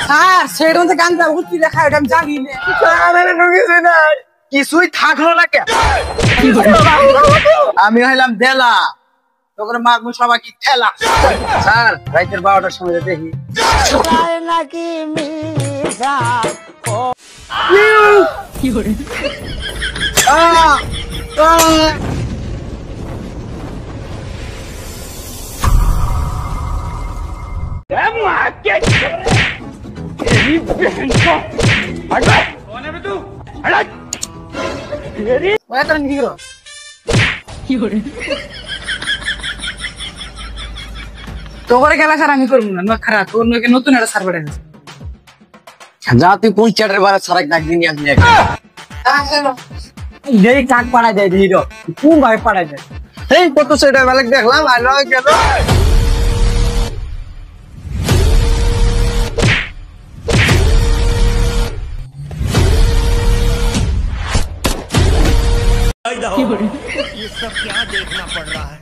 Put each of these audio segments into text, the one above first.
Sir সেটা মধ্যে গাঞ্জা উঠি দেখা এটা আমি জানি না কিছুই থাকলো না কে আমি হইলাম দেলা তখন মাগমু সবাইকে ঠেলা স্যার রাতের 12টার সময় দেখি নাকি মিশা কি করে তোর খেলা স্যার আমি করবো না খারাপ তোর নতুন একটা সার্ভার আছে যা তুই কোন চ্যাটের বারে সারাক ডাক দিন আমি এই কাক পাড়ায় দেয় হিরো কোন ভাই পাড়ায় দেয় এই কত সেটা বেলা দেখলাম আলো গেল ये सब क्या देखना पड़ रहा है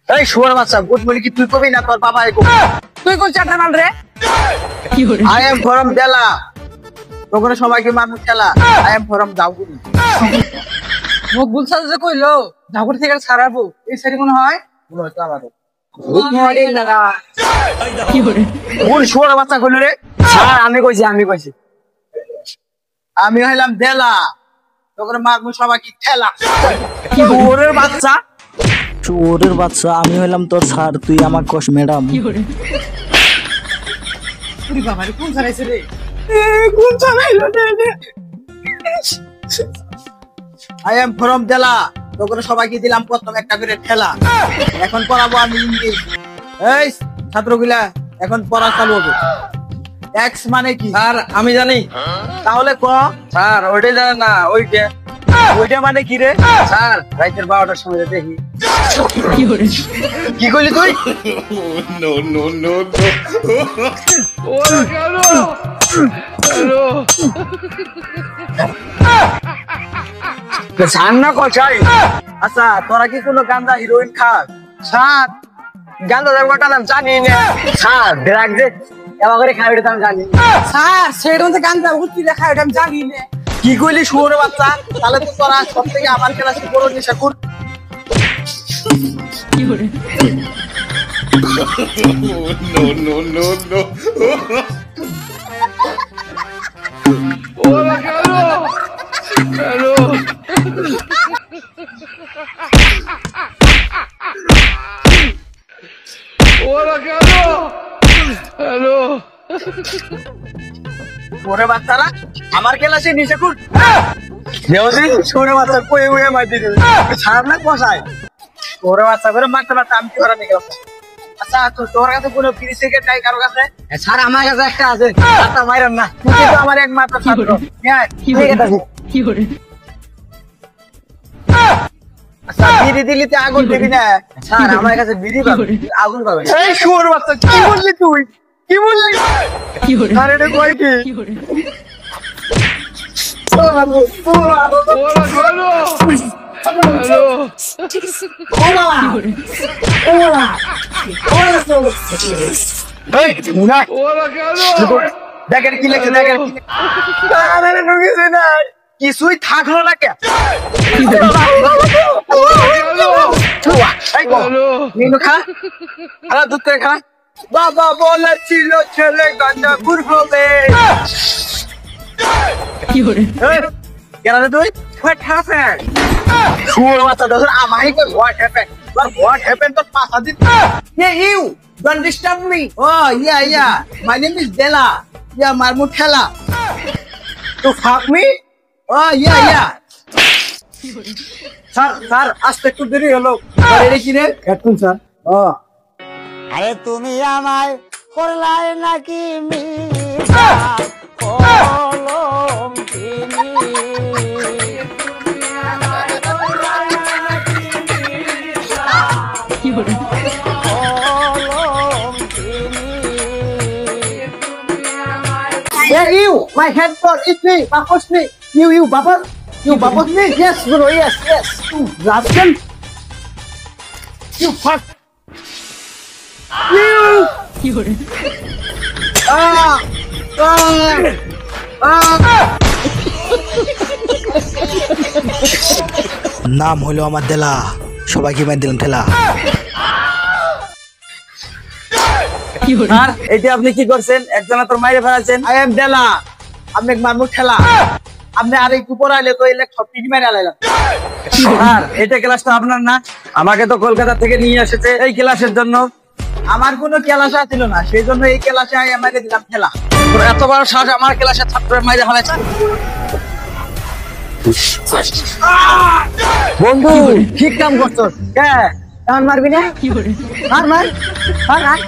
এই শুয়ার বাচ্চা গুড বলি কি তুই কবি না তোর বাবা তুই কোন চ্যাটার মাল রে আই এম ফ্রম দেলা তখন সবাইকে মানুষ খেলা আই এম ফ্রম দাউগুড়ি মুখ বুলছা যে কইলো ঢাকুর থেকে ছাড়াবো এই সারি মনে হয় হয়তো আমারও গুড মর্নিং দাদা কোন শুয়ার বাচ্চা কইলো রে স্যার আমি কইছি আমি হইলাম দেলা তখন মাগমু সবাইকে ঠেলা ওরের বাচ্চা চোরের বাচ্চা আমি হইলাম তোর স্যার তুই আমার কস ম্যাডাম বাবা রে কোন ছাড়াইছে রে কোন ছাড়াইলো রে আই এম ফ্রম দেলা তখন সবাইকে দিলাম প্রথম একটা করে ঠেলা এখন পড়াবো আমি ইংলিশ এই ছাত্রগুলা এখন পড়া চালু হবে এক্স মানে কি স্যার আমি জানি তাহলে ক স্যার ওইটাই জানেন না ওইটা মানে কি রে স্যার রাতের 12টার সময় দেখি কি কইলি তুই नो नो नो সান্না কচাই আচ্ছা তোরা কি কোনো গাঁজা হিরোইন খাস স্যার গাঁজা দেবটা নাম জানি না স্যার ড্রাগ দে এবার করে খাই এটা আমি জানি স্যার সেটা মধ্যে গাঞ্জা উঠি দেখা এটা আমি জানি না কি কইলি শুয়োরের বাচ্চা তাহলে তো তোরা সব থেকে আমার ক্লাসে বড় নেশা কর नो नो नो नो শুয়োরের বাচ্চারা আমার ক্লাসে নেশা কর দেওদি শুয়োরের বাচ্চা কই ওই মাইতে দিবে ছাড় না কষায় শুয়োরের বাচ্চা করে মারতে মারতে আমি কি করা নিয়ে গেলাম আচ্ছা তোর কাছে কোনো ফ্রি সিগারেট নাই কারো কাছে স্যার আমার কাছে একটা আছে আচ্ছা মাইরাম না তুই তো আমার একমাত্র ছাত্র হ্যাঁ কি করে আচ্ছা বিড়ি দিলি তো আগুন দিবি না স্যার আমার কাছে বিড়ি পাবে আগুন পাবে এই শুয়োরের বাচ্চা কি বললি তুই কি বললি আরে এটা কই কি দেখেন কি লেখে দেখেন কিছুই থাকলো না কে দুধ করে খা বাবা বলেছিল ছেলে গাঁজা খুর হবে কেন তুই what happened শুয়োর বাচ্চা দোস্ত আমারই কই what happened what happened তো পাঁচা দিন yeah you don't disturb me oh yeah my name is Dela yeah মারমু ঠেলা to fuck me oh yeah sir আজকে একটু দেরি হলো এটা কি রে হেডফোন স্যার ও আরে তুমি আমায় করলাই নাকি মিশা কলম কিনি yeah you my headphone it's me Bapos me you Bapos me yes bro yes you rascal you fuck নাম হলো আমার দেলা, সবাইকে মেরে দিলাম ঠেলা। আর এটা আপনি কি করছেন? একজনা তোর মাইরে ফেলাছেন। আই এম ডেলা, আপনি মারমু ঠেলা। আপনি আর একটু পড়াইলে তো এই সব পিটি মেরে আলাইলাম। আর এটা ক্লাসটা আপনার না? আমাকে তো কলকাতা থেকে নিয়ে এসেছে এই ক্লাসের জন্য। আমার কোনো ক্লাস ছিল না, সেই জন্য এই ক্লাসে আমাকে দিলাম ঠেলা। তোর এত বড় সাহস আমার ক্লাসের ছাত্রের মাইরে ফেলাইছে। বন্ধু ঠিক কাম করছো। এখন মারবি না? মার মার মার।